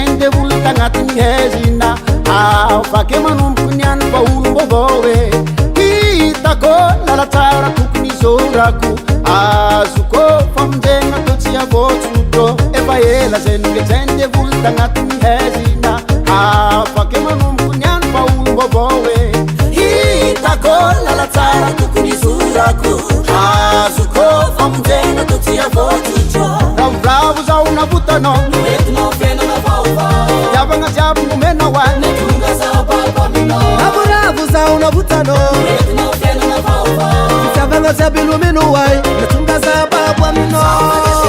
ngetrendevoly tagnatiny hezina afake manomboko ny any vaolom-bovao e hitako lalatsara tokony izorako azoko famonjegna to tsy avotsotro efa ela zay ngetrendevoly tagnatiny hezina afake manomboko ny any vaolom-bovao e hitako lalatsara tokony izorako azoko famonjegna to tsy avotsotro ravoravo zao nabotanao noentinao fiainana vaovao iavagna jiaby nomena hoany ravoravo zao nabotanao noentinao fiainana vaovao iavagna jiaby nomena hoay natonga zababo aminao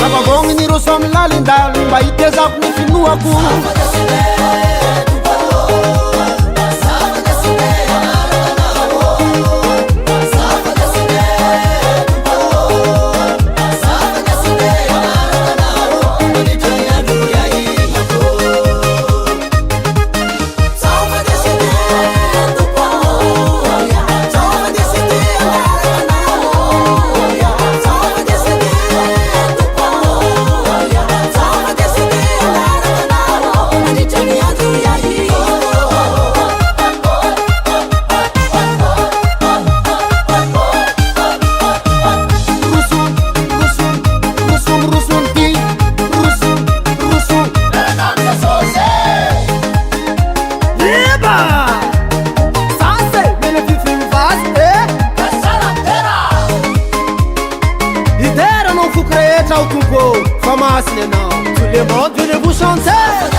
Abagong ni rosom lalindal baitezap ni finuaku Famas, non, tout le monde veut vous chanter.